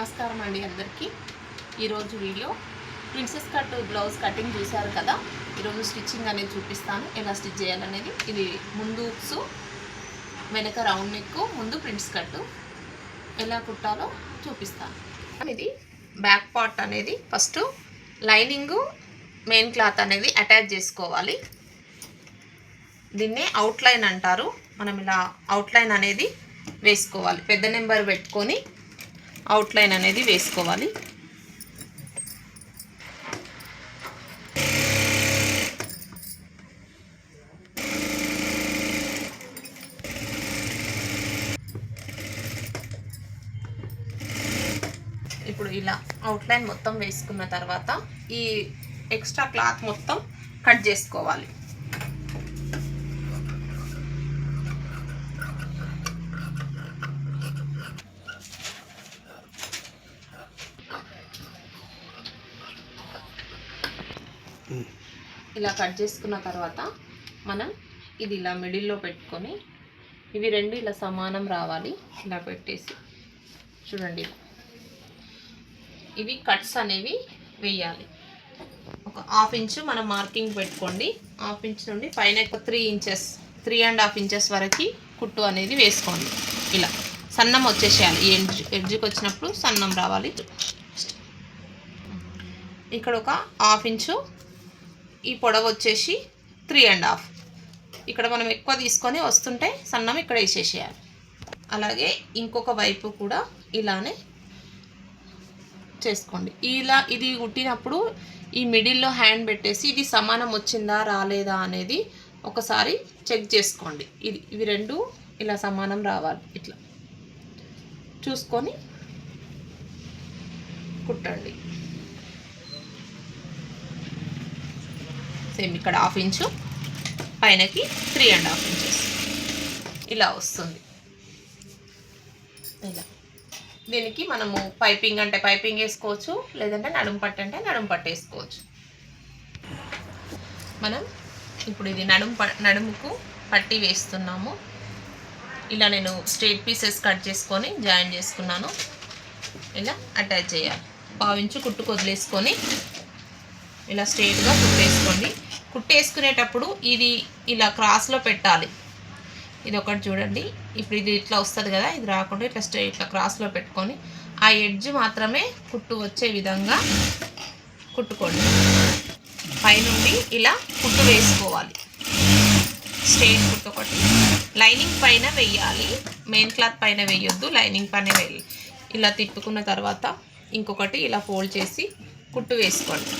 నమస్కారం అండి అందరికీ. ఈరోజు video princess cut blouse cutting చూశారు కదా. ఈరోజు స్టిచ్చింగ్ అనేది చూపిస్తాను, ఎలా స్టిచ్ చేయాలనేది. ఇది ముందు ఉక్సు, వెనక రౌండ్ నెక్, ముందు ప్రిన్స్ కట్ ఎలా కుట్టాలో చూపిస్తాను. ఇది బ్యాక్ పార్ట్ అనేది ఫస్ట్ లైనింగ్ మెయిన్ క్లాత్ అనేది అటాచ్ చేసుకోవాలి. దీన్నే అవుట్లైన్ అంటారు. మనం ఇలా అవుట్లైన్ అనేది వేసుకోవాలి. పెద్ద నెంబర్ పెట్టుకొని అవుట్లైన్ అనేది వేసుకోవాలి. ఇప్పుడు ఇలా అవుట్లైన్ మొత్తం వేసుకున్న తర్వాత ఈ ఎక్స్ట్రా క్లాత్ మొత్తం కట్ చేసుకోవాలి. ఇలా కట్ చేసుకున్న తర్వాత మనం ఇది ఇలా మిడిల్లో పెట్టుకొని ఇవి రెండు ఇలా సమానం రావాలి. ఇలా పెట్టేసి చూడండి, ఇవి కట్స్ అనేవి వేయాలి. ఒక హాఫ్ ఇంచు మనం మార్కింగ్ పెట్టుకోండి. హాఫ్ ఇంచ్ నుండి పైన 3 ఇంచెస్ 3.5 ఇంచెస్ వరకు కుట్టు అనేది వేసుకోండి. ఇలా సన్నం వచ్చేసేయాలి. ఈ ఎడ్జ్కి వచ్చినప్పుడు సన్నం రావాలి. ఇక్కడ ఒక హాఫ్ ఇంచు, ఈ పొడవు వచ్చేసి 3.5. ఇక్కడ మనం ఎక్కువ తీసుకొని వస్తుంటే సన్నం ఇక్కడ వేసేసేయాలి. అలాగే ఇంకొక వైపు కూడా ఇలానే చేసుకోండి. ఇలా ఇది కుట్టినప్పుడు ఈ మిడిల్లో హ్యాండ్ పెట్టేసి ఇది సమానం వచ్చిందా రాలేదా అనేది ఒకసారి చెక్ చేసుకోండి. ఇవి రెండు ఇలా సమానం రావాలి. ఇట్లా చూసుకొని కుట్టండి. సేమ్ ఇక్కడ హాఫ్ ఇంచు, పైనకి 3.5 ఇంచెస్ ఇలా వస్తుంది. ఇలా దీనికి మనము పైపింగ్ అంటే పైపింగ్ వేసుకోవచ్చు, లేదంటే నడుము పట్టు అంటే నడుము పట్టు వేసుకోవచ్చు. మనం ఇప్పుడు ఇది నడుముకు పట్టి వేస్తున్నాము. ఇలా నేను స్ట్రైట్ పీసెస్ కట్ చేసుకొని జాయిన్ చేసుకున్నాను. ఇలా అటాచ్ చేయాలి. 1/2 ఇంచు కుట్టుకు వదిలేసుకొని ఇలా స్ట్రైట్గా కుట్టేసుకోండి. కుట్టేసుకునేటప్పుడు ఇది ఇలా క్రాస్లో పెట్టాలి. ఇది ఒకటి చూడండి. ఇప్పుడు ఇది ఇట్లా వస్తుంది కదా, ఇది రాకుండా ఇట్లా ఇట్లా క్రాస్లో పెట్టుకొని ఆ ఎడ్జ్ మాత్రమే కుట్టు వచ్చే విధంగా కుట్టుకోండి. పైనుండి ఇలా కుట్టు వేసుకోవాలి. స్ట్రైట్ కుట్టు ఒకటి లైనింగ్ పైన వేయాలి, మెయిన్ క్లాత్ పైన వేయొద్దు, లైనింగ్ పైన వేయాలి. ఇలా తిప్పుకున్న తర్వాత ఇంకొకటి ఇలా ఫోల్డ్ చేసి కుట్టు వేసుకోండి.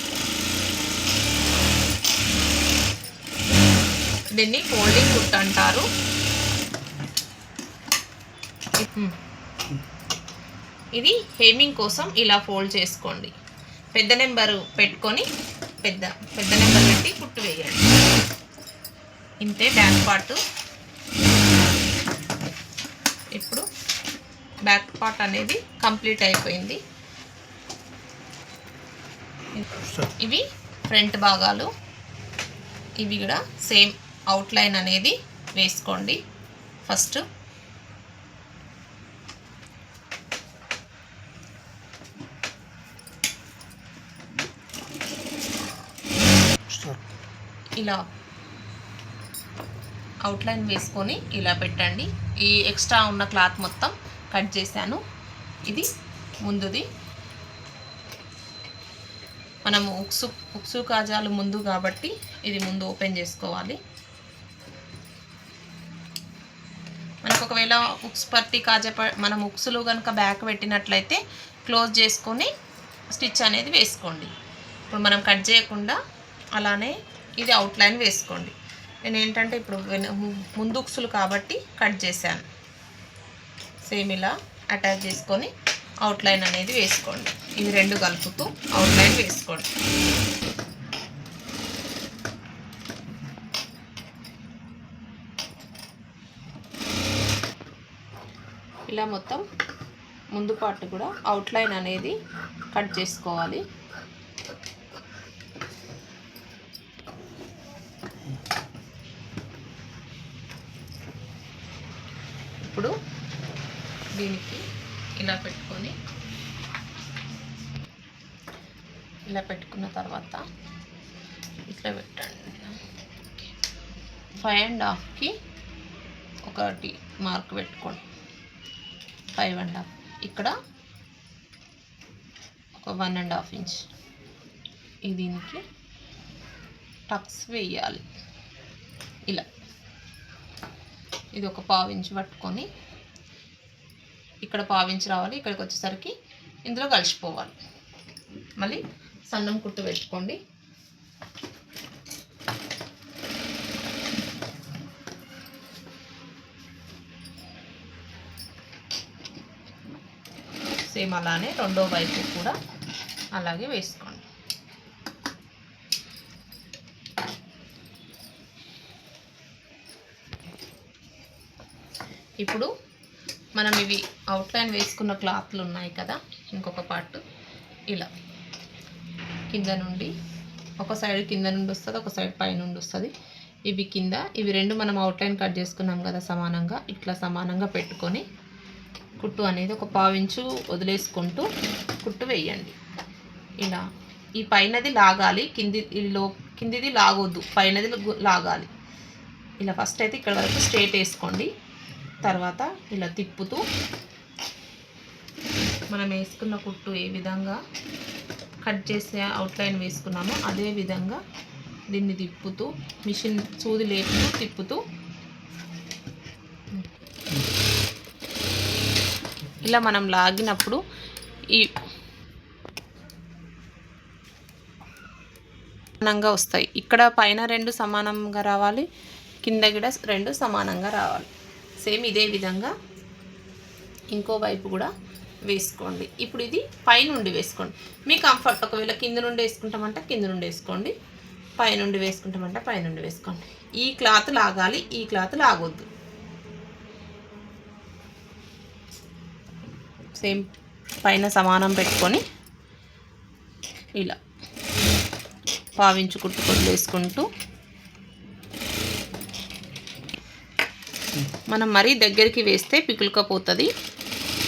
దీన్ని ఫోల్డింగ్ కుట్టు అంటారు. ఇది హేమింగ్ కోసం ఇలా ఫోల్డ్ చేసుకోండి. పెద్ద నెంబరు పెట్టుకొని పెద్ద నెంబర్ పెట్టి కుట్టు వేయండి. ఇంతే బ్యాక్ పార్ట్. ఇప్పుడు బ్యాక్ పార్ట్ అనేది కంప్లీట్ అయిపోయింది. ఇవి ఫ్రంట్ భాగాలు. ఇవి కూడా సేమ్ అవుట్లైన్ అనేది వేసుకోండి. ఫస్ట్ ఇలా అవుట్లైన్ వేసుకొని ఇలా పెట్టండి. ఈ ఎక్స్ట్రా ఉన్న క్లాత్ మొత్తం కట్ చేశాను. ఇది ముందుది. మనము ఉక్సు కాజాలు ముందు కాబట్టి ఇది ముందు ఓపెన్ చేసుకోవాలి. మనకు ఒకవేళ ఉక్స్ పట్టి కాజా మనం ఉక్సులు కనుక బ్యాక్ పెట్టినట్లయితే క్లోజ్ చేసుకొని స్టిచ్ అనేది వేసుకోండి. ఇప్పుడు మనం కట్ చేయకుండా అలానే ఇది అవుట్లైన్ వేసుకోండి. నేను ఏంటంటే ఇప్పుడు ముందు ఉక్సులు కాబట్టి కట్ చేశాను. సేమ్ ఇలా అటాచ్ చేసుకొని అవుట్లైన్ అనేది వేసుకోండి. ఇవి రెండు కలుపుతూ అవుట్లైన్ వేసుకోండి. ఇలా మొత్తం ముందు పార్ట్ కూడా అవుట్లైన్ అనేది కట్ చేసుకోవాలి. ఇప్పుడు దీనికి ఇలా పెట్టుకొని ఇలా పెట్టుకున్న తర్వాత ఇట్లా పెట్టండి. 5.5కి ఒకటి మార్క్ పెట్టుకోండి. 5.5 ఇక్కడ ఒక 1.5 ఇంచ్ దీనికి టక్స్ వేయాలి. ఇలా ఇది ఒక 1/2 ఇంచ్ పట్టుకొని ఇక్కడ 1/2 ఇంచ్ రావాలి. ఇక్కడికి వచ్చేసరికి ఇందులో కలిసిపోవాలి. మళ్ళీ సన్నం కుట్టు పెట్టుకోండి. సేమ్ అలానే రెండో వైపు కూడా అలాగే వేసుకోండి. ఇప్పుడు మనం ఇవి అవుట్లైన్ వేసుకున్న క్లాత్లు ఉన్నాయి కదా, ఇంకొక పార్ట్ ఇలా కింద నుండి ఒక సైడ్ కింద నుండి వస్తుంది, ఒక సైడ్ పై నుండి వస్తుంది. ఇవి కింద, ఇవి రెండు మనం అవుట్లైన్ కట్ చేసుకున్నాం కదా సమానంగా, ఇట్లా సమానంగా పెట్టుకొని కుట్టు అనేది ఒక 1/2 ఇంచు వదిలేసుకుంటూ కుట్టు వేయండి. ఇలా ఈ పైనది లాగాలి, కిందిది లాగొద్దు, పైనది లాగాలి. ఇలా ఫస్ట్ అయితే ఇక్కడ వరకు స్ట్రేట్ వేసుకోండి. తర్వాత ఇలా తిప్పుతూ మనం వేసుకున్న కుట్టు ఏ విధంగా కట్ చేసే అవుట్లైన్ వేసుకున్నామో అదే విధంగా దీన్ని తిప్పుతూ మిషన్ సూది లేపుతూ తిప్పుతూ ఇలా మనం లాగినప్పుడు ఈ సమానంగా వస్తాయి. ఇక్కడ పైన 2 సమానంగా రావాలి, కింద కూడా 2 సమానంగా రావాలి. సేమ్ ఇదే విధంగా ఇంకో వైపు కూడా వేసుకోండి. ఇప్పుడు ఇది పైనుండి వేసుకోండి, మీ కంఫర్ట్. ఒకవేళ కింద నుండి వేసుకుంటామంటే కింద నుండి వేసుకోండి, పైనుండి వేసుకుంటామంటే పైనుండి వేసుకోండి. ఈ క్లాత్ లాగాలి, ఈ క్లాత్ లాగొద్దు. సేమ్ పైన సమానం పెట్టుకొని ఇలా 1/2 ఇంచు కుట్టు వదిలేసుకుంటూ మనం మరీ దగ్గరికి వేస్తే పికులుకపోతుంది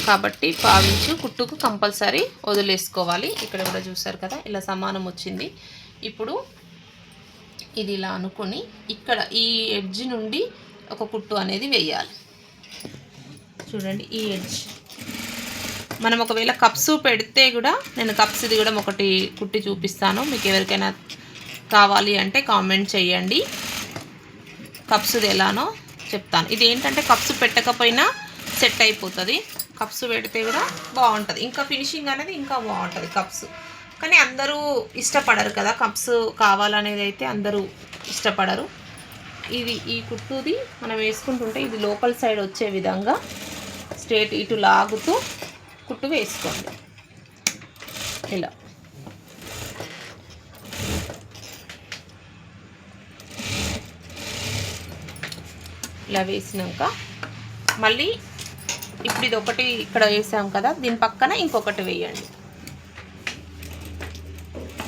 కాబట్టి 1/2 ఇంచు కుట్టుకు కంపల్సరీ వదిలేసుకోవాలి. ఇక్కడ కూడా చూసారు కదా ఇలా సమానం వచ్చింది. ఇప్పుడు ఇది ఇలా అనుకొని ఇక్కడ ఈ ఎడ్జ్ నుండి ఒక కుట్టు అనేది వేయాలి. చూడండి ఈ ఎడ్జ్ మనం ఒకవేళ కప్స్ పెడితే కూడా, నేను కప్స్ ఇది కూడా ఒకటి కుట్టి చూపిస్తాను, మీకు ఎవరికైనా కావాలి అంటే కామెంట్ చేయండి. కప్స్ది ఎలానో చెప్తాను. ఇది ఏంటంటే కప్స్ పెట్టకపోయినా సెట్ అయిపోతుంది, కప్స్ పెడితే కూడా బాగుంటుంది, ఇంకా ఫినిషింగ్ అనేది ఇంకా బాగుంటుంది కప్స్. కానీ అందరూ ఇష్టపడరు కదా కప్స్ కావాలనేది, అయితే అందరూ ఇష్టపడరు. ఇది ఈ కుట్టుది మనం వేసుకుంటుంటే ఇది లోపల సైడ్ వచ్చే విధంగా స్ట్రేట్ ఇటు లాగుతూ కుట్టు వేసుకోండి. ఇలా ఇలా వేసినాక మళ్ళీ ఇప్పుడు ఇది ఒకటి ఇక్కడ వేసాం కదా, దీని పక్కన ఇంకొకటి వేయండి.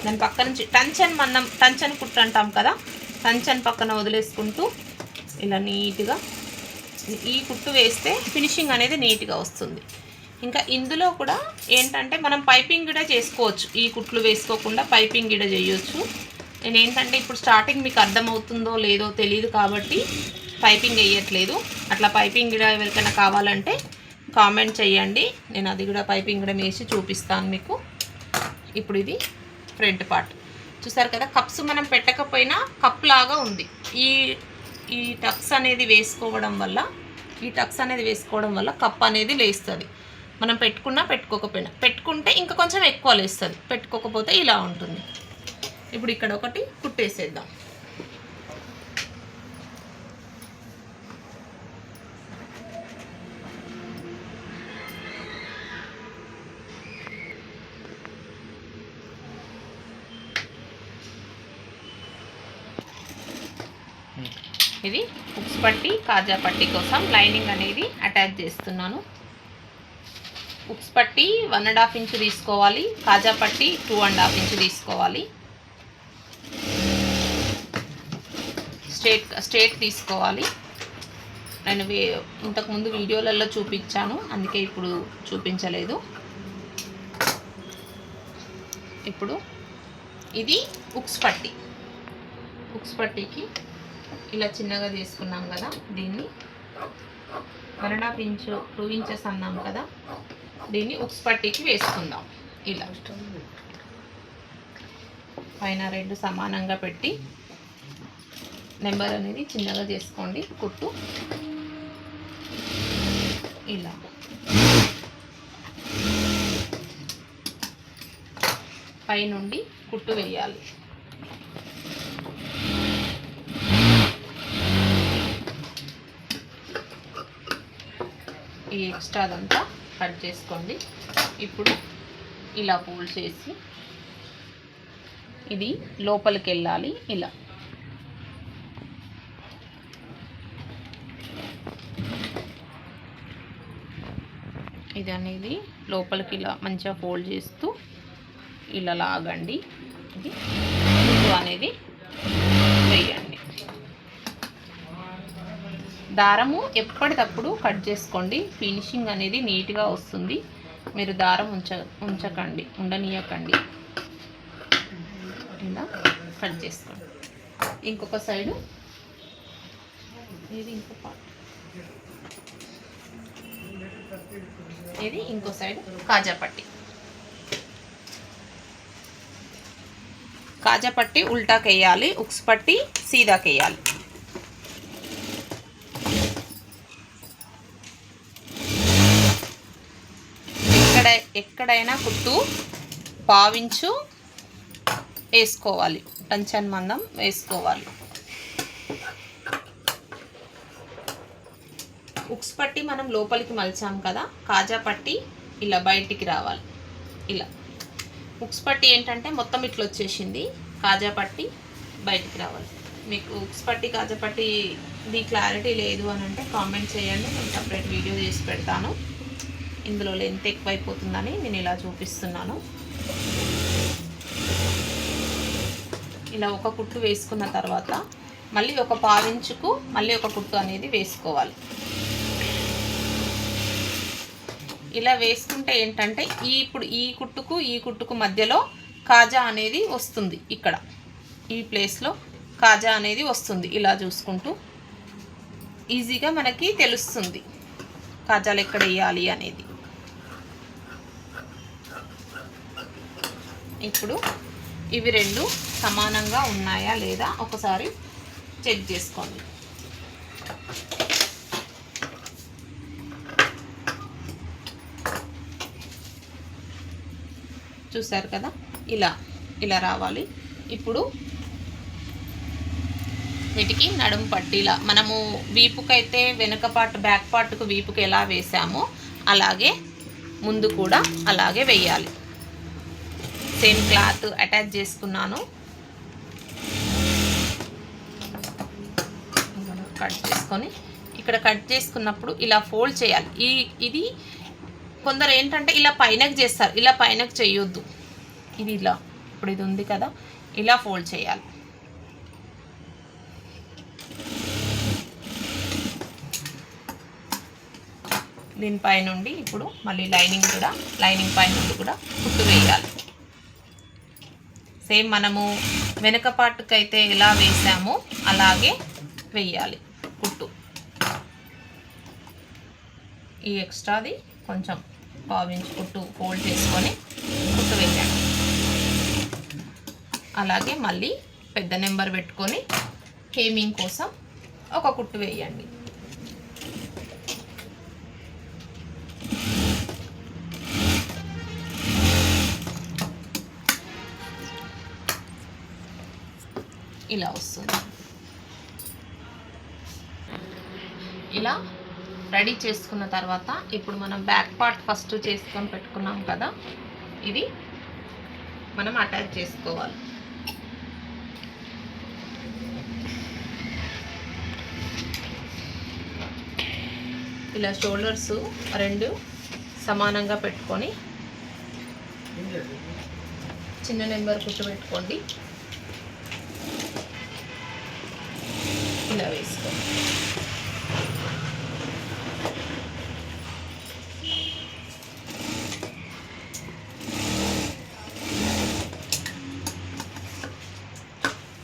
దాని పక్క నుంచి టంచన్ కుట్టు అంటాం కదా, టంచన్ పక్కన వదిలేసుకుంటూ ఇలా నీట్గా ఈ కుట్టు వేస్తే ఫినిషింగ్ అనేది నీట్గా వస్తుంది. ఇంకా ఇందులో కూడా ఏంటంటే మనం పైపింగ్ కూడా చేసుకోవచ్చు, ఈ కుట్లు వేసుకోకుండా పైపింగ్ కూడా చేయొచ్చు. నేను ఏంటంటే ఇప్పుడు స్టార్టింగ్ మీకు అర్థమవుతుందో లేదో తెలియదు కాబట్టి పైపింగ్ వేయట్లేదు. అట్లా పైపింగ్ కూడా ఎవరికైనా కావాలంటే కామెంట్ చేయండి, నేను అది కూడా పైపింగ్ కూడా వేసి చూపిస్తాను మీకు. ఇప్పుడు ఇది ఫ్రంట్ పార్ట్ చూసారు కదా, కప్స్ మనం పెట్టకపోయినా కప్ లాగా ఉంది. ఈ టక్స్ అనేది వేసుకోవడం వల్ల, కప్ అనేది లేస్తుంది. మనం పెట్టుకున్నా పెట్టుకోకపోయినా, పెట్టుకుంటే ఇంకా కొంచెం ఎక్కువ లేస్తుంది, పెట్టుకోకపోతే ఇలా ఉంటుంది. ఇప్పుడు ఇక్కడ ఒకటి కుట్టేసేద్దాం. ఇది హుక్స్ పట్టి కాజా పట్టి కోసం లైనింగ్ అనేది అటాచ్ చేస్తున్నాను. హుక్స్ పట్టి 1.5 ఇంచు తీసుకోవాలి, కాజా పట్టి 2.5 ఇంచు తీసుకోవాలి. స్ట్రేట్ తీసుకోవాలి. నేను ఇంతకుముందు వీడియోలలో చూపించాను, అందుకే ఇప్పుడు చూపించలేదు. ఇప్పుడు ఇది ఉక్స్ పట్టి. ఉక్స్ పట్టీకి ఇలా చిన్నగా తీసుకున్నాం కదా, దీన్ని 1.5 ఇంచు 2 ఇంచెస్ అన్నాం కదా, దీన్ని ఉక్స్ పట్టీకి వేసుకుందాం. ఇలా పైన 2 సమానంగా పెట్టి నెంబర్ అనేది చిన్నగా చేసుకోండి. కుట్టు ఇలా పైనుండి కుట్టు వేయాలి. ఈ ఎక్స్ట్రాదంతా కట్ చేసుకోండి. ఇప్పుడు ఇలా ఫోల్డ్ చేసి ఇది లోపలికి వెళ్ళాలి. ఇలా ఇది అనేది లోపలికి ఇలా మంచిగా ఫోల్డ్ చేస్తూ ఇలా లాగండి. ఇది అనేది వేయండి. దారము ఎప్పటికప్పుడు కట్ చేసుకోండి. ఫినిషింగ్ అనేది నీట్గా వస్తుంది. మీరు దారం ఉంచకండి, ఉండనీయకండి. ఇలా కట్ చేసుకోండి. ఇంకొక సైడు ఇది ఇంకో పార్ట్, ఇది ఇంకో సైడ్ కాజాపట్టి. కాజాపట్టి ఉల్టాకి వేయాలి, ఉక్స్ పట్టి సీదాకి వేయాలి. ఎక్కడైనా కుట్టు పావించు వేసుకోవాలి, టంచన్ మందం వేసుకోవాలి. ఉక్స్ పట్టి మనం లోపలికి మలిచాం కదా, కాజా పట్టి ఇలా బయటికి రావాలి. ఇలా ఉక్స్ పట్టి ఏంటంటే మొత్తం ఇట్లా వచ్చేసింది, కాజా పట్టి బయటికి రావాలి. మీకు ఉక్స్ పట్టి కాజా పట్టి ఇది క్లారిటీ లేదు అని అంటే కామెంట్ చేయండి, నేను సపరేట్ వీడియో చేసి పెడతాను. ఇందులో లెంత్ ఎక్కువైపోతుందని నేను ఇలా చూపిస్తున్నాను. ఇలా ఒక కుట్టు వేసుకున్న తర్వాత మళ్ళీ ఒక పావించుకు మళ్ళీ ఒక కుట్టు అనేది వేసుకోవాలి. ఇలా వేసుకుంటే ఏంటంటే ఇప్పుడు ఈ కుట్టుకు మధ్యలో కాజా అనేది వస్తుంది. ఇక్కడ ఈ ప్లేస్లో కాజా అనేది వస్తుంది. ఇలా చూసుకుంటూ ఈజీగా మనకి తెలుస్తుంది కాజాలు ఎక్కడ వేయాలి అనేది. ఇప్పుడు ఇవి రెండు సమానంగా ఉన్నాయా లేదా ఒకసారి చెక్ చేసుకోండి. చూసారు కదా, ఇలా రావాలి. ఇప్పుడు వీటికి నడుము పట్టీలా మనము వీపుకైతే వెనుక పార్ట్ బ్యాక్ పార్ట్కు వీపుకి ఎలా వేసామో అలాగే ముందు కూడా అలాగే వేయాలి. సేమ్ క్లాత్ అటాచ్ చేసుకున్నాను. కట్ చేసుకొని ఇక్కడ కట్ చేసుకున్నప్పుడు ఇలా ఫోల్డ్ చేయాలి. ఇది కొందరు ఏంటంటే ఇలా పైనకి చేస్తారు, ఇలా పైనకి చేయొద్దు. ఇది ఇలా ఇప్పుడు ఇది ఉంది కదా, ఇలా ఫోల్డ్ చేయాలి. దీనిపై నుండి ఇప్పుడు మళ్ళీ లైనింగ్ పై నుండి కూడా కుట్టు వేయాలి. సేమ్ మనము వెనక పార్ట్కి అయితే ఎలా వేసామో అలాగే వేయాలి కుట్టు. ఈ ఎక్స్ట్రాది కొంచెం పావించి కుట్టు ఫోల్డ్ చేసుకొని కుట్టు వేయండి. అలాగే మళ్ళీ పెద్ద నెంబర్ పెట్టుకొని హేమింగ్ కోసం ఒక కుట్టు వేయండి. ఇలా వస్తుంది. ఇలా రెడీ చేసుకున్న తర్వాత ఇప్పుడు మనం బ్యాక్ పార్ట్ ఫస్ట్ చేసుకొని పెట్టుకున్నాం కదా, ఇది మనం అటాచ్ చేసుకోవాలి. ఇలా షోల్డర్స్ రెండు సమానంగా పెట్టుకొని చిన్న నెంబర్ కుట్టు పెట్టుకోండి. ఇలా వేసుకోండి.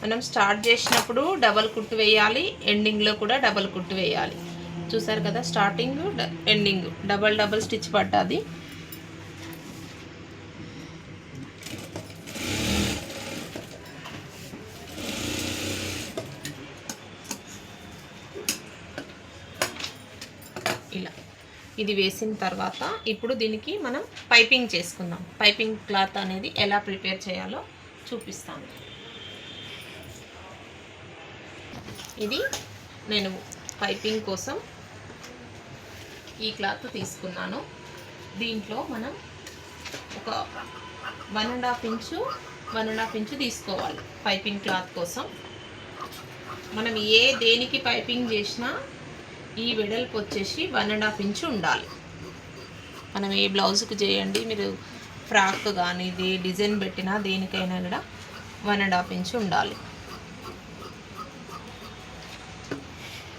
మనం స్టార్ట్ చేసినప్పుడు డబల్ కుట్టు వేయాలి, ఎండింగ్లో కూడా డబల్ కుట్టు వేయాలి. చూసారు కదా, స్టార్టింగ్ ఎండింగ్ డబల్ స్టిచ్ పడ్డది. ఇలా ఇది వేసిన తర్వాత ఇప్పుడు దీనికి మనం పైపింగ్ చేసుకుందాం. పైపింగ్ క్లాత్ అనేది ఎలా ప్రిపేర్ చేయాలో చూపిస్తాను. ఇది నేను పైపింగ్ కోసం ఈ క్లాత్ తీసుకున్నాను. దీంట్లో మనం ఒక 1.5 ఇంచు తీసుకోవాలి పైపింగ్ క్లాత్ కోసం. మనం దేనికి పైపింగ్ చేసినా ఈ వెడల్పు వచ్చేసి 1.5 ఇంచు ఉండాలి. మనం ఏ బ్లౌజ్కి చేయండి, మీరు ఫ్రాక్ కానీ ఇది డిజైన్ పెట్టినా దేనికైనా కూడా 1.5 ఇంచు ఉండాలి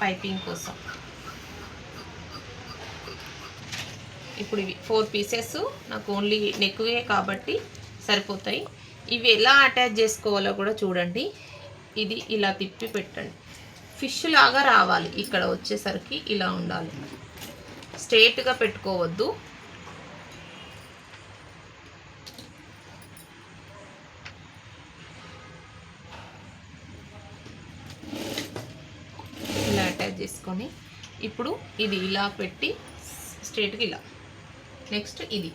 పైపింగ్ కోసం. ఇప్పుడు ఇవి 4 పీసెస్ నాకు ఓన్లీ నెక్కే కాబట్టి సరిపోతాయి. ఇవి ఎలా అటాచ్ చేసుకోవాలో కూడా చూడండి. ఇది ఇలా తిప్పి పెట్టండి, ఫిష్ లాగా రావాలి. ఇక్కడ వచ్చేసరికి ఇలా ఉండాలి, స్ట్రేట్గా పెట్టుకోవద్దు. ఇలా అటాచ్ చేసుకొని ఇప్పుడు ఇది ఇలా పెట్టి స్ట్రేట్గా ఇలా. నెక్స్ట్ ఇది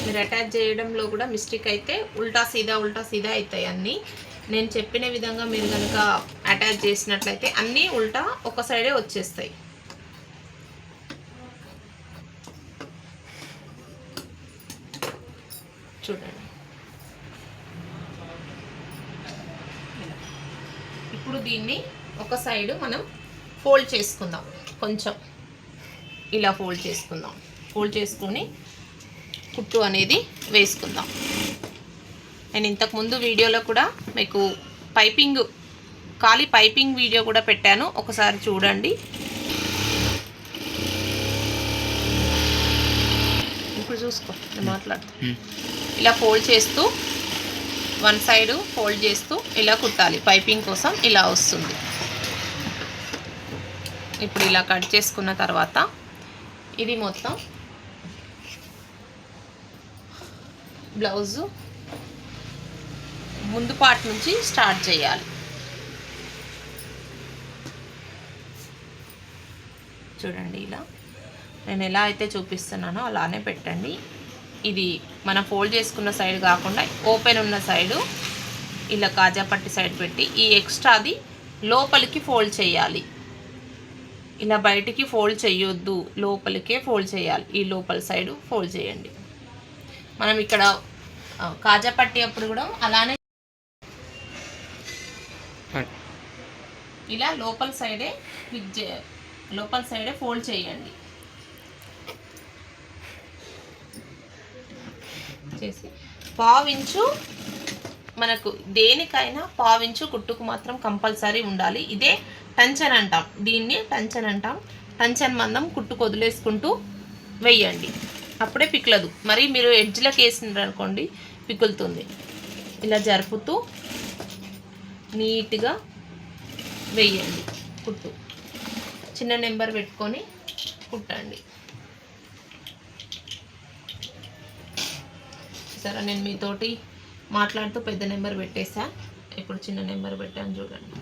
మీరు అటాచ్ చేయడంలో కూడా మిస్టేక్ అయితే ఉల్టా సీదా అవుతాయి అన్నీ. నేను చెప్పిన విధంగా మీరు కనుక అటాచ్ చేసినట్లయితే అన్నీ ఉల్టా ఒక సైడే వచ్చేస్తాయి. చూడండి. ఇప్పుడు దీన్ని ఒక సైడు మనం ఫోల్డ్ చేసుకుందాం. కొంచెం ఇలా ఫోల్డ్ చేసుకుందాం. ఫోల్డ్ చేసుకొని కుట్టు అనేది వేసుకుందాం. నేను ఇంతకుముందు వీడియోలో కూడా మీకు ఖాళీ పైపింగ్ వీడియో కూడా పెట్టాను, ఒకసారి చూడండి. ఇప్పుడు చూసుకో, నేను మాట్లాడుతూ ఇలా ఫోల్డ్ చేస్తూ వన్ సైడు ఫోల్డ్ చేస్తూ ఇలా కుట్టాలి. పైపింగ్ కోసం ఇలా వస్తుంది. ఇప్పుడు ఇలా కట్ చేసుకున్న తర్వాత ఇది మొత్తం బ్లౌజు ముందు పార్ట్ నుంచి స్టార్ట్ చేయాలి. చూడండి, ఇలా నేను ఎలా అయితే చూపిస్తున్నానో అలానే పెట్టండి. ఇది మనం ఫోల్డ్ చేసుకున్న సైడ్ కాకుండా ఓపెన్ ఉన్న సైడు ఇలా కాజాపట్టి సైడ్ పెట్టి ఈ ఎక్స్ట్రాది లోపలికి ఫోల్డ్ చేయాలి. ఇలా బయటికి ఫోల్డ్ చేయొద్దు, లోపలికే ఫోల్డ్ చేయాలి. ఈ లోపల సైడు ఫోల్డ్ చేయండి. మనం ఇక్కడ కాజాపట్టి అప్పుడు కూడా అలానే ఇలా లోపల సైడే ఫోల్డ్ చేయండి. చేసి పావించు, మనకు దేనికైనా పావించు కుట్టుకు మాత్రం కంపల్సరీ ఉండాలి. ఇదే టంచన్ అంటాం, దీన్ని టంచన్ అంటాం. టంచన్ మందం కుట్టుకు వదిలేసుకుంటూ వెయ్యండి, అప్పుడే పిక్కలదు. మరి మీరు ఎడ్జ్లకు వేసినారు అనుకోండి పిక్కులుతుంది. ఇలా జరుపుతూ నీట్గా వెయ్యండి కుట్టు. చిన్న నెంబర్ పెట్టుకొని కుట్టండి. సరే, నేను మీతోటి మాట్లాడుతూ పెద్ద నెంబర్ పెట్టేసా, ఇప్పుడు చిన్న నెంబర్ పెట్టాను చూడండి.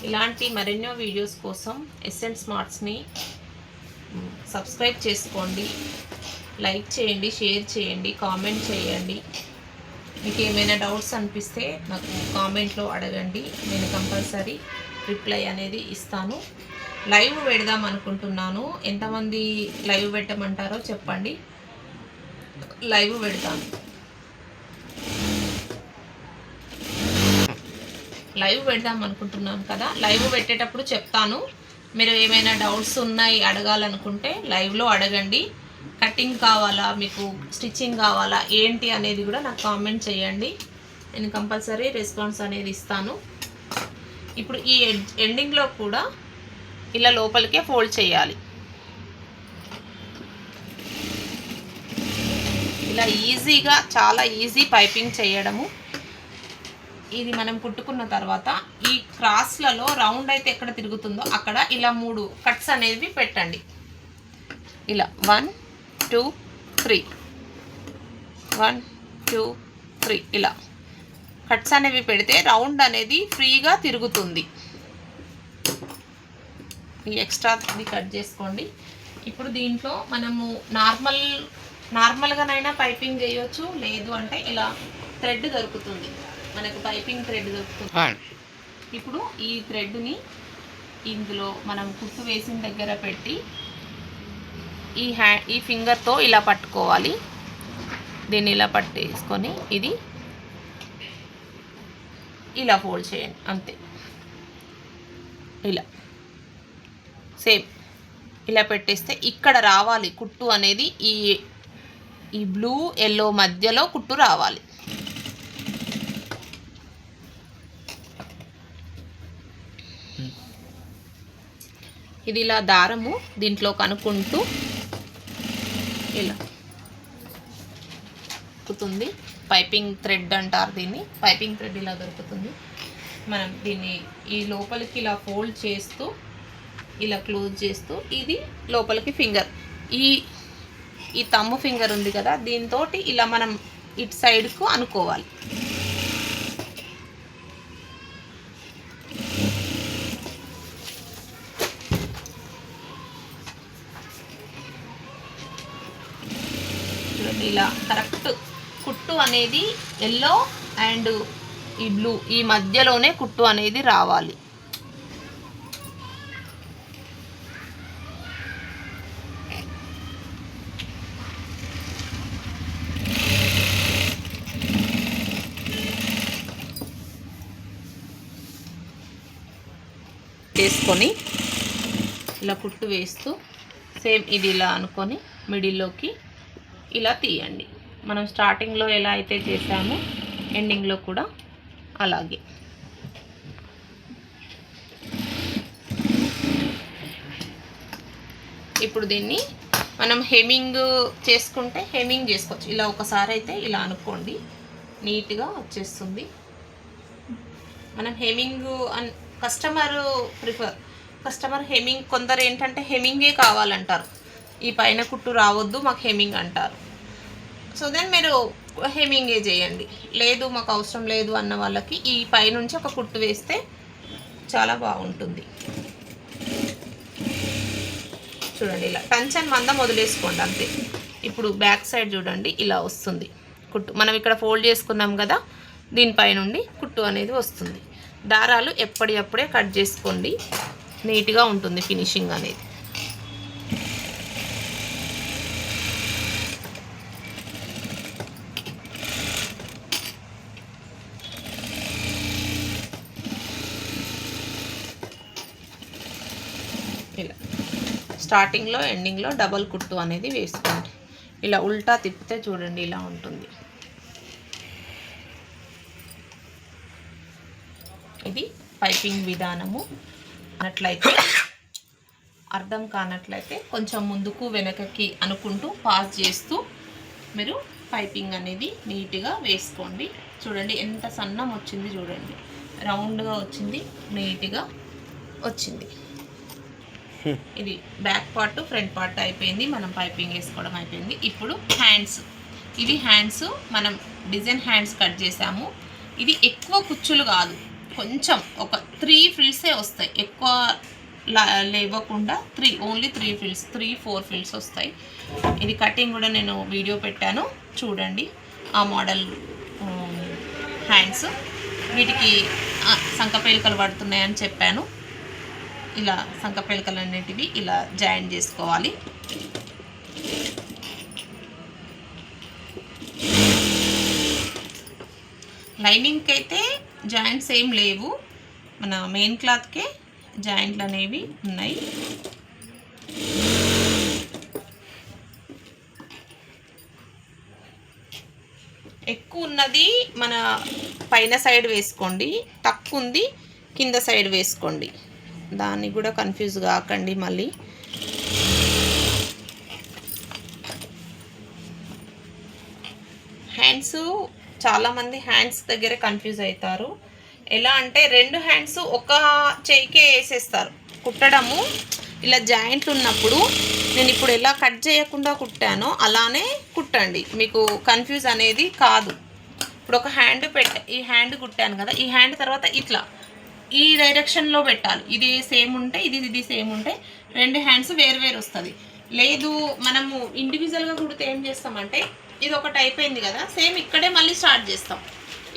ఇలాంటి మరెన్నో వీడియోస్ కోసం ఎస్ఎన్ స్మార్ట్స్ని సబ్స్క్రైబ్ చేసుకోండి, లైక్ చేయండి, షేర్ చేయండి, కామెంట్ చేయండి. మీకు ఏమైనా డౌట్స్ అనిపిస్తే నాకు కామెంట్లో అడగండి, నేను కంపల్సరీ రిప్లై అనేది ఇస్తాను. లైవ్ పెడదాం అనుకుంటున్నాను, ఎంతమంది లైవ్ పెట్టమంటారో చెప్పండి, లైవ్ పెడతాను. లైవ్ పెడదాం అనుకుంటున్నాను కదా, లైవ్ పెట్టేటప్పుడు చెప్తాను. మీరు ఏమైనా డౌట్స్ ఉన్నాయి అడగాలనుకుంటే లైవ్లో అడగండి. కటింగ్ కావాలా, మీకు స్టిచ్చింగ్ కావాలా, ఏంటి అనేది కూడా నాకు కామెంట్ చేయండి, నేను కంపల్సరీ రెస్పాన్స్ అనేది ఇస్తాను. ఇప్పుడు ఈ ఎండింగ్లో కూడా ఇలా లోపలికే ఫోల్డ్ చేయాలి. ఇలా ఈజీగా, చాలా ఈజీ పైపింగ్ చేయడము. ఇది మనం కుట్టుకున్న తర్వాత ఈ క్రాస్లలో రౌండ్ అయితే ఎక్కడ తిరుగుతుందో అక్కడ ఇలా 3 కట్స్ అనేవి పెట్టండి. ఇలా 1 2 3 1 2 3 ఇలా కట్స్ అనేవి పెడితే రౌండ్ అనేది ఫ్రీగా తిరుగుతుంది. ఈ ఎక్స్ట్రాది కట్ చేసుకోండి. ఇప్పుడు దీంట్లో మనము నార్మల్గానైనా పైపింగ్ చేయొచ్చు, లేదు అంటే ఇలా థ్రెడ్ దొరుకుతుంది మనకు, పైపింగ్ థ్రెడ్ దొరుకుతుంది. ఇప్పుడు ఈ థ్రెడ్ని ఇందులో మనం కుట్టు వేసిన దగ్గర పెట్టి ఈ ఫింగర్తో ఇలా పట్టుకోవాలి. దీన్ని ఇలా పట్టేసుకొని ఇది ఇలా ఫోల్డ్ చేయండి, అంతే. ఇలా సేమ్ ఇలా పెట్టేస్తే ఇక్కడ రావాలి కుట్టు అనేది, ఈ బ్లూ ఎల్లో మధ్యలో కుట్టు రావాలి. ఇది ఇలా దారము దీంట్లో కనుక్కుంటూ ఇలా దొరుకుతుంది. పైపింగ్ థ్రెడ్ అంటారు దీన్ని. పైపింగ్ థ్రెడ్ ఇలా దొరుకుతుంది. మనం దీన్ని ఈ లోపలికి ఇలా ఫోల్డ్ చేస్తూ ఇలా క్లోజ్ చేస్తూ ఇది లోపలికి ఫింగర్, ఈ తమ్ము ఫింగర్ ఉంది కదా, దీంతో ఇలా మనం ఇటు సైడ్కు అనుకోవాలి. ఇలా కరెక్ట్ కుట్టు అనేది ఎల్లో అండ్ ఈ బ్లూ ఈ మధ్యలోనే కుట్టు అనేది రావాలి. వేసుకొని ఇలా కుట్టు వేస్తూ సేమ్ ఇది ఇలా అనుకొని మిడిల్లోకి ఇలా తీయండి. మనం స్టార్టింగ్లో ఎలా అయితే చేసామో ఎండింగ్లో కూడా అలాగే. ఇప్పుడు దీన్ని మనం హెమ్మింగ్ చేసుకుంటే హెమ్మింగ్ చేసుకోవచ్చు. ఇలా ఒకసారి అయితే ఇలా అనుకోండి, నీట్గా వచ్చేస్తుంది. మనం హెమ్మింగ్ కస్టమర్ హెమ్మింగ్, కొందరు ఏంటంటే హెమ్మింగే కావాలంటారు, ఈ పైన కుట్టు రావద్దు మాకు హెమ్మింగ్ అంటారు. సో దెన్ మీరు హెమ్మింగే చేయండి. లేదు మాకు అవసరం లేదు అన్న వాళ్ళకి ఈ పైనుంచి ఒక కుట్టు వేస్తే చాలా బాగుంటుంది. చూడండి ఇలా టంచన్ మందం వదిలేసుకోండి అంతే. ఇప్పుడు బ్యాక్ సైడ్ చూడండి ఇలా వస్తుంది కుట్టు. మనం ఇక్కడ ఫోల్డ్ చేసుకున్నాం కదా, దీనిపై నుండి కుట్టు అనేది వస్తుంది. దారాలు ఎప్పటికప్పుడే కట్ చేసుకోండి, నీట్గా ఉంటుంది ఫినిషింగ్ అనేది. ఇలా స్టార్టింగ్లో ఎండింగ్లో డబల్ కుట్టు అనేది వేసుకోండి. ఇలా ఉల్టా తిప్పితే చూడండి ఇలా ఉంటుంది. ఇది పైపింగ్ విధానము. అట్లయితే అర్థం కానట్లయితే కొంచెం ముందుకు వెనకకి అనుకుంటూ పాస్ చేస్తూ మీరు పైపింగ్ అనేది నీట్గా వేసుకోండి. చూడండి ఎంత సన్నం వచ్చింది, చూడండి రౌండ్గా వచ్చింది, నీట్గా వచ్చింది. ఇది బ్యాక్ పార్ట్ ఫ్రంట్ పార్ట్ అయిపోయింది, మనం పైపింగ్ వేసుకోవడం అయిపోయింది. ఇప్పుడు హ్యాండ్స్, ఇది హ్యాండ్స్ మనం డిజైన్ హ్యాండ్స్ కట్ చేసాము. ఇది ఎక్కువ కుచ్చులు కాదు, కొంచెం ఒక 3 ఫ్రిల్సే వస్తాయి, ఎక్కువ లేవకుండా ఓన్లీ 3 ఫ్రిల్స్ 3-4 ఫ్రిల్స్ వస్తాయి. ఇది కటింగ్ కూడా నేను వీడియో పెట్టాను చూడండి, ఆ మోడల్ హ్యాండ్స్. వీటికి సంకపేలికలు పడుతున్నాయని చెప్పాను. ఇలా సంకపేలికలు అనేటివి ఇలా జాయిన్ చేసుకోవాలి. లైనింగ్కి అయితే జాయింట్స్ ఏం లేవు, మన మెయిన్ క్లాత్కే జాయింట్లు అనేవి ఉన్నాయి. ఎక్కువ ఉన్నది మన పైన సైడ్ వేసుకోండి, తక్కువ ఉంది కింద సైడ్ వేసుకోండి. దాన్ని కూడా కన్ఫ్యూజ్ కాకండి. మళ్ళీ హ్యాండ్స్ చాలామంది హ్యాండ్స్ దగ్గర కన్ఫ్యూజ్ అవుతారు. ఎలా అంటే 2 హ్యాండ్స్ ఒక చేయికే వేసేస్తారు. కుట్టడము ఇలా జాయింట్లు ఉన్నప్పుడు నేను ఇప్పుడు ఎలా కట్ చేయకుండా కుట్టానో అలానే కుట్టండి, మీకు కన్ఫ్యూజ్ అనేది కాదు. ఇప్పుడు ఒక హ్యాండ్ ఈ హ్యాండ్ కుట్టాను కదా, ఈ హ్యాండ్ తర్వాత ఇట్లా ఈ డైరెక్షన్లో పెట్టాలి. ఇది సేమ్ ఉంటే ఇది సేమ్ ఉంటే 2 హ్యాండ్స్ వేరు వస్తుంది. లేదు మనము ఇండివిజువల్గా కుడితే ఏం చేస్తామంటే ఇది ఒకటి అయిపోయింది కదా, సేమ్ ఇక్కడే మళ్ళీ స్టార్ట్ చేస్తాం.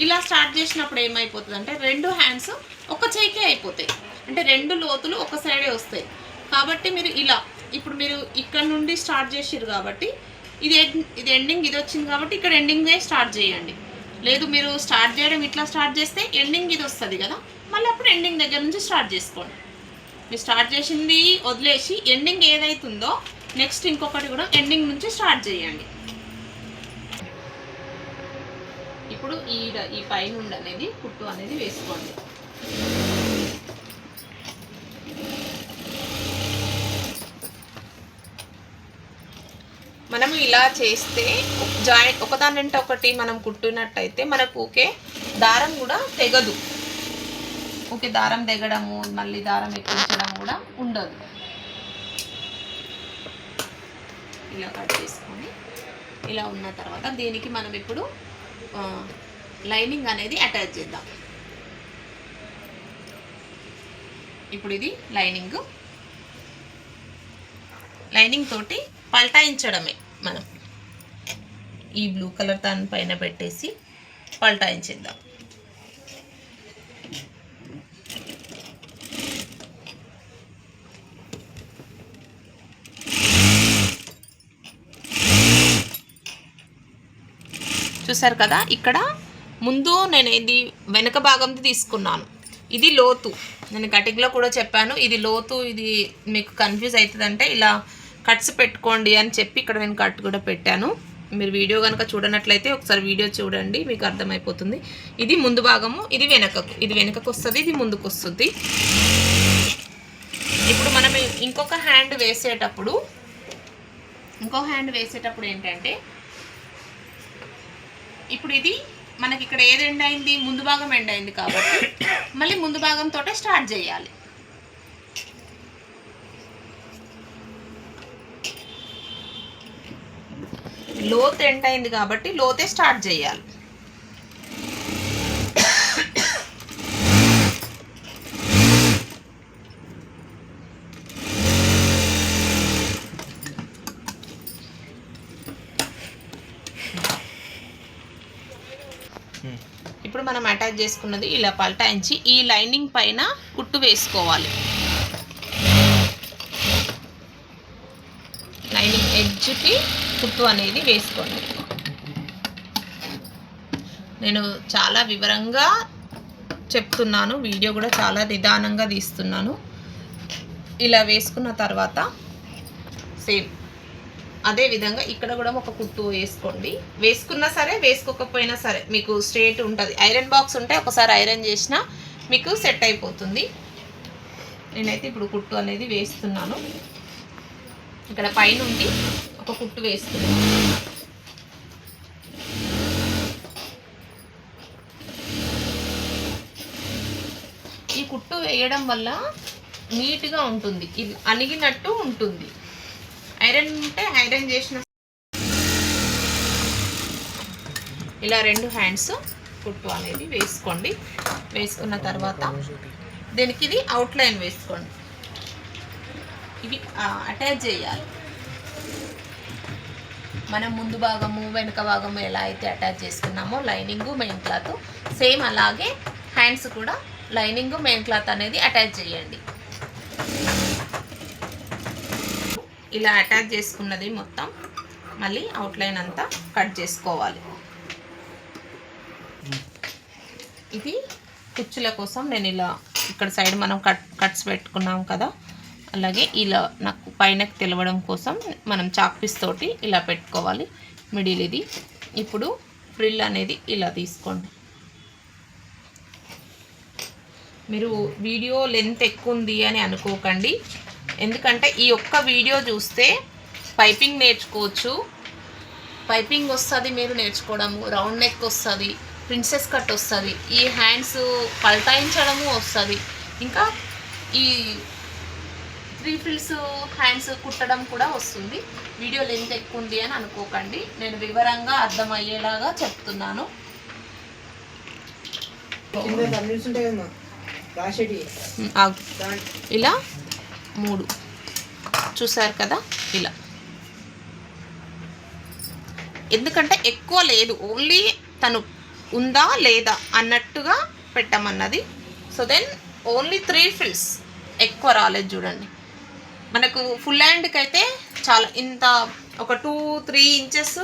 ఇలా స్టార్ట్ చేసినప్పుడు ఏమైపోతుంది అంటే 2 హ్యాండ్స్ ఒక చేయికే అయిపోతాయి, అంటే 2 లోతులు ఒక సైడే వస్తాయి. కాబట్టి మీరు ఇలా ఇప్పుడు మీరు ఇక్కడ నుండి స్టార్ట్ చేసిర్రు కాబట్టి ఇది ఎండింగ్ ఇది వచ్చింది కాబట్టి ఇక్కడ ఎండింగే స్టార్ట్ చేయండి. లేదు మీరు స్టార్ట్ చేయడం ఇట్లా స్టార్ట్ చేస్తే ఎండింగ్ ఇది వస్తుంది కదా, మళ్ళీ అప్పుడు ఎండింగ్ దగ్గర నుంచి స్టార్ట్ చేసుకోండి. మీరు స్టార్ట్ చేసింది వదిలేసి ఎండింగ్ ఏదైతుందో నెక్స్ట్ ఇంకొకటి కూడా ఎండింగ్ నుంచి స్టార్ట్ చేయండి. ఇప్పుడు ఈ పైనుండి అనేది కుట్టు అనేది వేసుకోండి. మనము ఇలా చేస్తే జాయింట్ ఒకదానంటే ఒకటి మనం కుట్టినట్టయితే మనకు ఓకే దారం కూడా తెగదు. ఓకే దారం తెగడము మళ్ళీ దారం ఎక్కించడం కూడా ఉండదు. ఇలా కట్ చేసుకొని ఇలా ఉన్న తర్వాత దీనికి మనం ఇప్పుడు లైనింగ్ అనేది అటాచ్ చేద్దాం. ఇప్పుడు ఇది లైనింగ్ తోటి పల్టాయించడమే. మనం ఈ బ్లూ కలర్ దాని పైన పెట్టేసి పల్టాయించేద్దాం. చూసారు కదా, ఇక్కడ ముందు నేను ఇది వెనక భాగంతో తీసుకున్నాను. ఇది లోతు, నేను కటింగ్లో కూడా చెప్పాను ఇది లోతు. ఇది మీకు కన్ఫ్యూజ్ అవుతుందంటే ఇలా కట్స్ పెట్టుకోండి అని చెప్పి ఇక్కడ నేను కట్ కూడా పెట్టాను. మీరు వీడియో కనుక చూడనట్లయితే ఒకసారి వీడియో చూడండి, మీకు అర్థమైపోతుంది. ఇది ముందు భాగము, ఇది వెనకకు వస్తుంది, ఇది ముందుకు వస్తుంది. ఇప్పుడు మనం ఇంకొక హ్యాండ్ వేసేటప్పుడు ఏంటంటే ఇప్పుడు ఇది మనకి ఇక్కడ ఏది ఎండ్ అయింది, ముందు భాగం ఎండ్ అయింది కాబట్టి మళ్ళీ ముందు భాగంతో స్టార్ట్ చేయాలి. లోత్ ఎండ్ అయింది కాబట్టి లోతే స్టార్ట్ చేయాలి. ఇప్పుడు మనం అటాచ్ చేసుకున్నది ఇలా పల్టాయించి ఈ లైనింగ్ పైన కుట్టు వేసుకోవాలి. లైనింగ్ ఎడ్జ్కి కుట్టు అనేది వేసుకోండి. నేను చాలా వివరంగా చెప్తున్నాను, వీడియో కూడా చాలా నిదానంగా తీస్తున్నాను. ఇలా వేసుకున్న తర్వాత సేమ్ అదే విధంగా ఇక్కడ కూడా ఒక కుట్టు వేసుకోండి. వేసుకున్నా సరే వేసుకోకపోయినా సరే మీకు స్ట్రేట్ ఉంటుంది. ఐరన్ బాక్స్ ఉంటే ఒకసారి ఐరన్ చేసినా మీకు సెట్ అయిపోతుంది. నేనైతే ఇప్పుడు కుట్టు అనేది వేస్తున్నాను. ఇక్కడ పైనుండి ఒక కుట్టు వేస్తున్నాను. ఈ కుట్టు వేయడం వల్ల నీట్గా ఉంటుంది, ఇది అణిగినట్టు ఉంటుంది. ఐరన్ ఉంటే ఐరన్ చేసిన ఇలా 2 హ్యాండ్స్ కుట్టు అనేది వేసుకోండి. వేసుకున్న తర్వాత దీనికి ఇది అవుట్లైన్ వేసుకోండి. ఇవి అటాచ్ చేయాలి. మనం ముందు భాగము వెనుక భాగము ఎలా అయితే అటాచ్ చేసుకున్నామో లైనింగు మెయిన్ క్లాత్ సేమ్ అలాగే హ్యాండ్స్ కూడా లైనింగు మెయిన్ క్లాత్ అనేది అటాచ్ చేయండి. ఇలా అటాచ్ చేసుకున్నది మొత్తం మళ్ళీ అవుట్లైన్ అంతా కట్ చేసుకోవాలి. ఇది కుచ్చుల కోసం నేను ఇలా ఇక్కడ సైడ్ మనం కట్స్ పెట్టుకున్నాం కదా, అలాగే ఇలా నాకు పైనకి తెలవడం కోసం మనం చాక్ పీస్ తోటి ఇలా పెట్టుకోవాలి మిడిల్ ఇది. ఇప్పుడు ఫ్రిల్ అనేది ఇలా తీసుకోండి. మీరు వీడియో లెంత్ ఎక్కువ ఉంది అని అనుకోకండి, ఎందుకంటే ఈ ఒక్క వీడియో చూస్తే పైపింగ్ నేర్చుకోవచ్చు, పైపింగ్ వస్తుంది, మీరు నేర్చుకోవడము, రౌండ్ నెక్ వస్తుంది, ప్రిన్సెస్ కట్ వస్తుంది, ఈ హ్యాండ్స్ పల్టాయించడము వస్తుంది, ఇంకా ఈ 3 ఫ్రిల్స్ హ్యాండ్స్ కుట్టడం కూడా వస్తుంది. వీడియో లెంత్ ఎక్కువ ఉంది అని అనుకోకండి, నేను వివరంగా అర్థమయ్యేలాగా చెప్తున్నాను. ఇలా 3 చూసారు కదా, ఇలా. ఎందుకంటే ఎక్కువ లేదు, ఓన్లీ తను ఉందా లేదా అన్నట్టుగా పెట్టమన్నది. సో దెన్ ఓన్లీ 3 ఫ్రిల్స్, ఎక్కువ రాలేదు చూడండి. మనకు ఫుల్ హ్యాండ్కి అయితే చాలా ఇంత ఒక 2-3 ఇంచెస్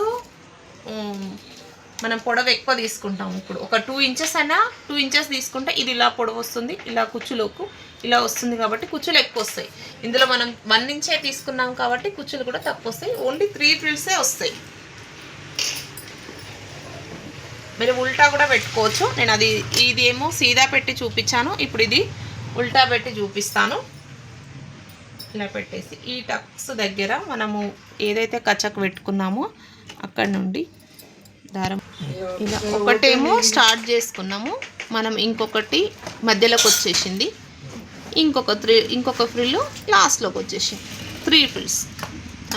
మనం పొడవు ఎక్కువ తీసుకుంటాం. ఇప్పుడు ఒక 2 ఇంచెస్ అయినా 2 ఇంచెస్ తీసుకుంటే ఇది ఇలా పొడవు వస్తుంది, ఇలా కుచ్చులోకు ఇలా వస్తుంది కాబట్టి కుచ్చులు ఎక్కువ వస్తాయి. ఇందులో మనం 1 ఇంచే తీసుకున్నాం కాబట్టి కుచ్చులు కూడా తక్కువ వస్తాయి. ఓన్లీ 3 ఫ్రిల్సే వస్తాయి. మీరు ఉల్టా కూడా పెట్టుకోవచ్చు. నేను ఇది ఏమో సీదా పెట్టి చూపించాను, ఇప్పుడు ఇది ఉల్టా పెట్టి చూపిస్తాను. ఇలా పెట్టేసి ఈ టక్స్ దగ్గర మనము ఏదైతే కచక్ పెట్టుకున్నామో అక్కడ నుండి దారం ఇలా ఒకటేమో స్టార్ట్ చేసుకున్నాము మనం, ఇంకొకటి మధ్యలోకి వచ్చేసింది, ఇంకొక ఫ్రిల్ లాస్ట్లోకి వచ్చేసింది. 3 ఫ్రిల్స్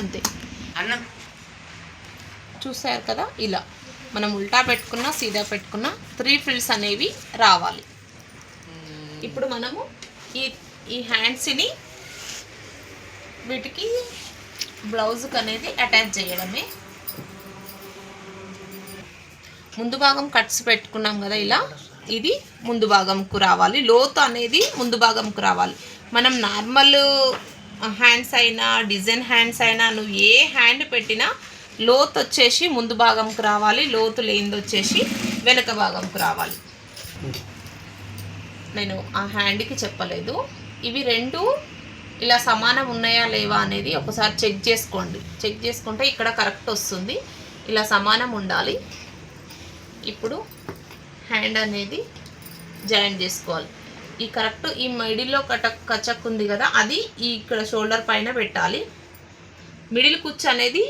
అంతే. చూసారు కదా, ఇలా మనం ఉల్టా పెట్టుకున్నా సీదా పెట్టుకున్నా 3 ఫ్రిల్స్ అనేవి రావాలి. ఇప్పుడు మనము ఈ హ్యాండ్స్ని వీటికి బ్లౌజ్కి అనేది అటాచ్ చేయడమే. ముందు భాగం కట్స్ పెట్టుకున్నాం కదా, ఇలా ఇది ముందు భాగంకు రావాలి, లోతు అనేది ముందు భాగంకు రావాలి. మనం నార్మల్ హ్యాండ్స్ అయినా డిజైన్ హ్యాండ్స్ అయినా నువ్వు ఏ హ్యాండ్ పెట్టినా లోతు వచ్చేసి ముందు భాగంకు రావాలి, లోతు లేనిది వచ్చేసి వెనక భాగంకు రావాలి. నేను ఆ హ్యాండ్కి చెప్పలేదు. ఇవి 2 ఇలా సమానం ఉన్నాయా లేవా అనేది ఒకసారి చెక్ చేసుకోండి. చెక్ చేసుకుంటే ఇక్కడ కరెక్ట్ వస్తుంది, ఇలా సమానం ఉండాలి. ఇప్పుడు హ్యాండ్ అనేది జాయిన్ చేసుకోవాలి. ఈ కరెక్ట్ ఈ మిడిల్లో కచక్ ఉంది కదా, అది ఇక్కడ షోల్డర్ పైన పెట్టాలి. మిడిల్ కుచ్చు అనేది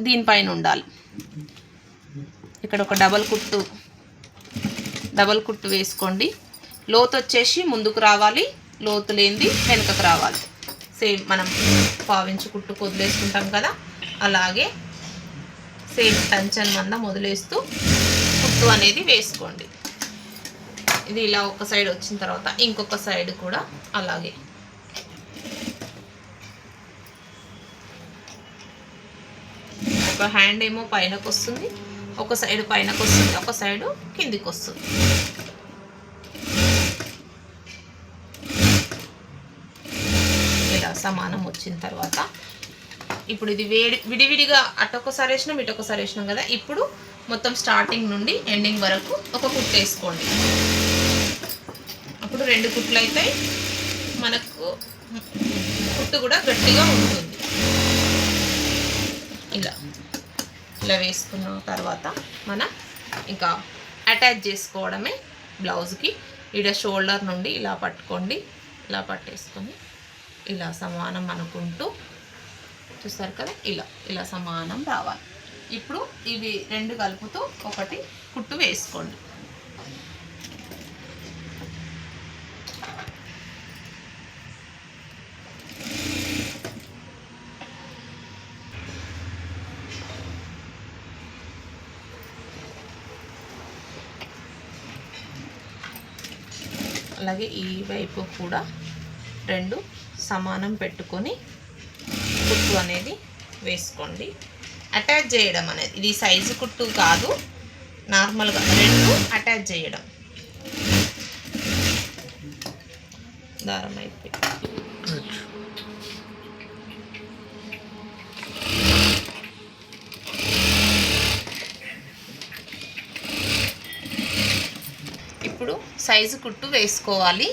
దీనిపైన ఉండాలి. ఇక్కడ ఒక డబల్ కుట్టు వేసుకోండి. లోతు వచ్చేసి ముందుకు రావాలి, లోతు లేనిది వెనుకకు రావాలి. సేమ్ మనం పావించి కుట్టు వదిలేసుకుంటాం కదా, అలాగే సేమ్ టంచన్ మందం వదిలేస్తూ కుట్టు అనేది వేసుకోండి. ఇది ఇలా ఒక సైడ్ వచ్చిన తర్వాత ఇంకొక సైడ్ కూడా అలాగే. ఒక హ్యాండ్ ఏమో పైనకు వస్తుంది, ఒక సైడ్ పైనకు వస్తుంది, ఒక సైడు కిందికి వస్తుంది. ఇలా సమానం వచ్చిన తర్వాత ఇప్పుడు ఇది విడివిడిగా అటొకసారి వేసినాం ఇటొకసారి వేసినాం కదా, ఇప్పుడు మొత్తం స్టార్టింగ్ నుండి ఎండింగ్ వరకు ఒక కుట్టు వేసుకోండి. అప్పుడు 2 కుట్లు అవుతాయి, మనకు కుట్టు కూడా గట్టిగా ఉంటుంది. ఇలా వేసుకున్న తర్వాత మనం ఇంకా అటాచ్ చేసుకోవడమే బ్లౌజ్కి. ఇక్కడ షోల్డర్ నుండి ఇలా పట్టుకోండి, ఇలా పట్టేసుకొని ఇలా సమానం అనుకుంటూ చూస్తారు కదా, ఇలా సమానం రావాలి. ఇప్పుడు ఇవి 2 కలుపుతూ ఒకటి కుట్టు వేసుకోండి. అలాగే ఈ వైపు కూడా 2 సమానం పెట్టుకొని కుట్టు అనేది వేసుకోండి. అటాచ్ చేయడం అనేది ఇది సైజు కుట్టు కాదు, నార్మల్గా 2 అటాచ్ చేయడం. దారం అయిపోయి ఇప్పుడు సైజు కుట్టు వేసుకోవాలి.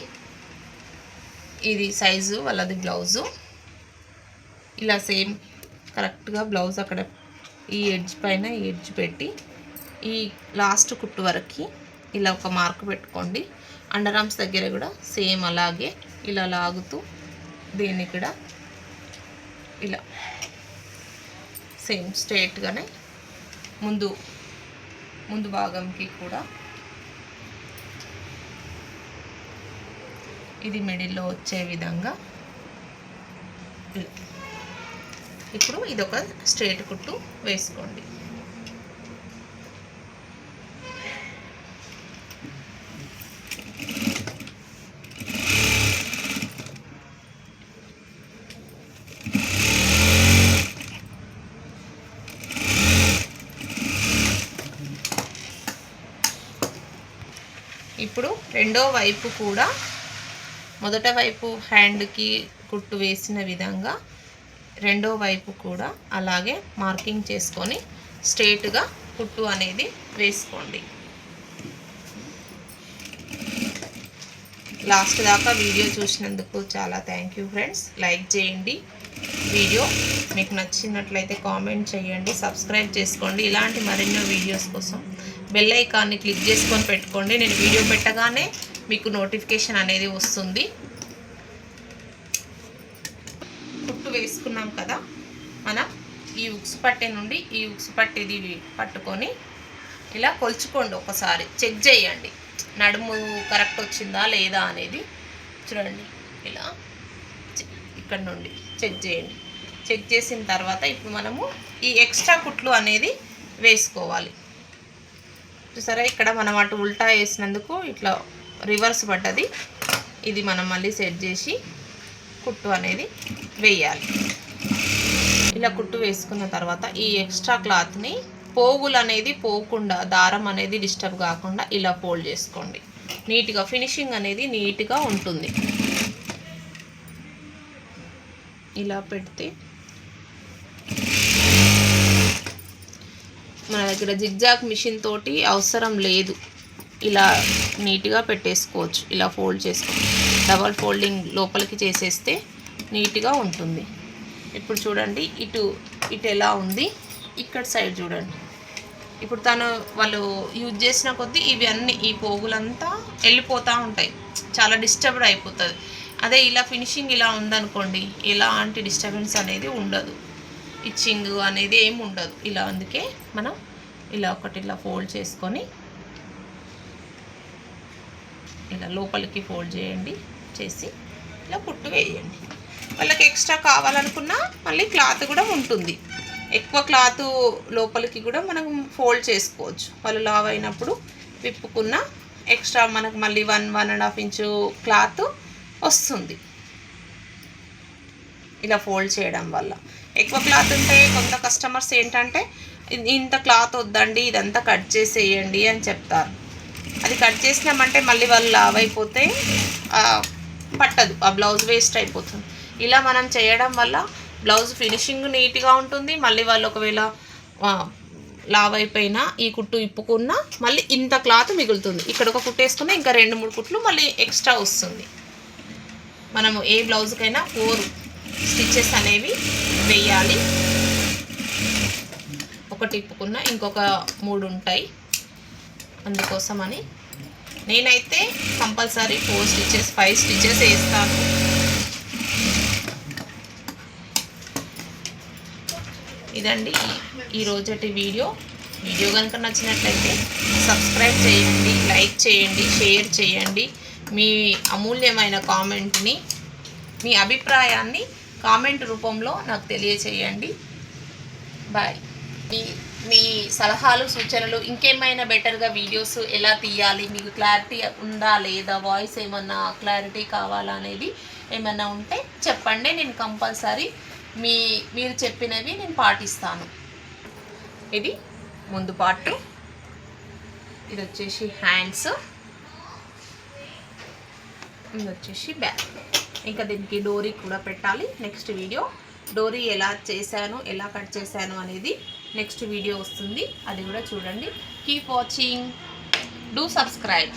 ఇది సైజు వాళ్ళది బ్లౌజు. ఇలా సేమ్ కరెక్ట్గా బ్లౌజ్ అక్కడ ఈ ఎడ్జ్ పైన ఈ ఎడ్జ్ పెట్టి ఈ లాస్ట్ కుట్టు వరకు ఇలా ఒక మార్క్ పెట్టుకోండి. అండర్ ఆర్మ్స్ దగ్గర కూడా సేమ్ అలాగే ఇలా లాగుతూ దీన్ని కూడా ఇలా సేమ్ స్ట్రైట్గానే ముందు భాగంకి కూడా ఇది మిడిల్లో వచ్చే విధంగా ఇప్పుడు ఇదొక స్ట్రైట్ కుట్టు వేసుకోండి. ఇప్పుడు రెండో వైపు కూడా మొదట వైపు హ్యాండ్కి కుట్టు వేసిన విధంగా రెండో వైపు కూడా అలాగే మార్కింగ్ చేసుకొని స్ట్రైట్గా కుట్టు అనేది వేసుకోండి. లాస్ట్ దాకా వీడియో చూసినందుకు చాలా థ్యాంక్ యూ ఫ్రెండ్స్. లైక్ చేయండి, వీడియో మీకు నచ్చినట్లయితే కామెంట్ చేయండి, సబ్స్క్రైబ్ చేసుకోండి. ఇలాంటి మరెన్నో వీడియోస్ కోసం బెల్ ఐకాన్ని క్లిక్ చేసుకొని పెట్టుకోండి. నేను వీడియో పెట్టగానే మీకు నోటిఫికేషన్ అనేది వస్తుంది. కుట్టు వేసుకున్నాం కదా, మనం ఈ ఉక్స్ పట్టే నుండి ఈ ఉక్స్ పట్టేది పట్టుకొని ఇలా కొలుచుకోండి. ఒకసారి చెక్ చేయండి నడుము కరెక్ట్ వచ్చిందా లేదా అనేది. చూడండి ఇలా ఇక్కడ నుండి చెక్ చేయండి. చెక్ చేసిన తర్వాత ఇప్పుడు మనము ఈ ఎక్స్ట్రా కుట్లు అనేది వేసుకోవాలి. చూసారా, ఇక్కడ మనం అటు ఉల్టా వేసినందుకు ఇట్లా రివర్స్ పడ్డది. ఇది మనం మళ్ళీ సెట్ చేసి కుట్టు అనేది వేయాలి. ఇలా కుట్టు వేసుకున్న తర్వాత ఈ ఎక్స్ట్రా క్లాత్ని పోగులు అనేది పోకుండా, దారం అనేది డిస్టర్బ్ కాకుండా ఇలా ఫోల్డ్ చేసుకోండి. నీట్గా ఫినిషింగ్ అనేది నీట్గా ఉంటుంది. ఇలా పెడితే మన దగ్గర జిగ్జాగ్ మిషన్ తోటి అవసరం లేదు, ఇలా నీట్గా పెట్టేసుకోవచ్చు. ఇలా ఫోల్డ్ చేసుకోండి, డబల్ ఫోల్డింగ్ లోపలికి చేసేస్తే నీట్గా ఉంటుంది. ఇప్పుడు చూడండి ఇటు ఎలా ఉంది, ఇక్కడ సైడ్ చూడండి. ఇప్పుడు వాళ్ళు యూజ్ చేసిన కొద్దీ ఇవి అన్నీ ఈ పోగులంతా వెళ్ళిపోతూ ఉంటాయి, చాలా డిస్టర్బ్డ్ అయిపోతుంది. అదే ఇలా ఫినిషింగ్ ఇలా ఉందనుకోండి, ఎలాంటి డిస్టర్బెన్స్ అనేది ఉండదు, ఇచ్చింగ్ అనేది ఏమి ఉండదు. ఇలా అందుకే మనం ఇలా ఒకటి ఇలా ఫోల్డ్ చేసుకొని ఇలా లోపలికి ఫోల్డ్ చేయండి, చేసి ఇలా కుట్టు వేయండి. వాళ్ళకి ఎక్స్ట్రా కావాలనుకున్నా మళ్ళీ క్లాత్ కూడా ఉంటుంది. ఎక్కువ క్లాత్ లోపలికి కూడా మనం ఫోల్డ్ చేసుకోవచ్చు. వాళ్ళు లావ్ అయినప్పుడు విప్పుకున్న ఎక్స్ట్రా మనకు మళ్ళీ 1.5 ఇంచు క్లాత్ వస్తుంది ఇలా ఫోల్డ్ చేయడం వల్ల. ఎక్కువ క్లాత్ ఉంటే కొంత కస్టమర్స్ ఏంటంటే ఇంత క్లాత్ వద్దండి, ఇదంతా కట్ చేసేయండి అని చెప్తారు. అది కట్ చేసినామంటే మళ్ళీ వాళ్ళు లావ్ అయిపోతే పట్టదు, ఆ బ్లౌజ్ వేస్ట్ అయిపోతుంది. ఇలా మనం చేయడం వల్ల బ్లౌజ్ ఫినిషింగ్ నీట్గా ఉంటుంది. మళ్ళీ వాళ్ళు ఒకవేళ లావ్ అయిపోయినా ఈ కుట్టు ఇప్పుకున్నా మళ్ళీ ఇంత క్లాత్ మిగులుతుంది. ఇక్కడ ఒక కుట్టు వేసుకున్నా ఇంకా 2-3 కుట్లు మళ్ళీ ఎక్స్ట్రా వస్తుంది. మనము ఏ బ్లౌజ్కైనా 4 స్టిచెస్ అనేవి వేయాలి. ఒకటి ఇప్పుకున్నా ఇంకొక 3 ఉంటాయి. అందుకోసమని నేనైతే కంపల్సరీ 4 స్టిచెస్ 5 స్టిచెస్ వేస్తాను. ఇదండి ఈ రోజటి వీడియో కనుక నచ్చినట్లయితే సబ్స్క్రైబ్ చేయండి, లైక్ చేయండి, షేర్ చేయండి. మీ అమూల్యమైన కామెంట్ని, మీ అభిప్రాయాన్ని కామెంట్ రూపంలో నాకు తెలియచేయండి. బాయ్. మీ సలహాలు, సూచనలు, ఇంకేమైనా బెటర్గా వీడియోస్ ఎలా తీయాలి, మీకు క్లారిటీ ఉందా లేదా, వాయిస్ ఏమన్నా క్లారిటీ కావాలా అనేది ఏమన్నా ఉంటే చెప్పండి. నేను కంపల్సరీ మీరు చెప్పినవి నేను పాటిస్తాను. ఇది ముందు పార్ట్, ఇది వచ్చేసి హ్యాండ్స్, ఇది వచ్చేసి బ్యాక్. ఇంకా దీనికి డోరీ కూడా పెట్టాలి. నెక్స్ట్ వీడియో డోరీ ఎలా చేశాను, ఎలా కట్ చేశాను అనేది నెక్స్ట్ వీడియో వస్తుంది, అది కూడా చూడండి. Keep watching, do subscribe.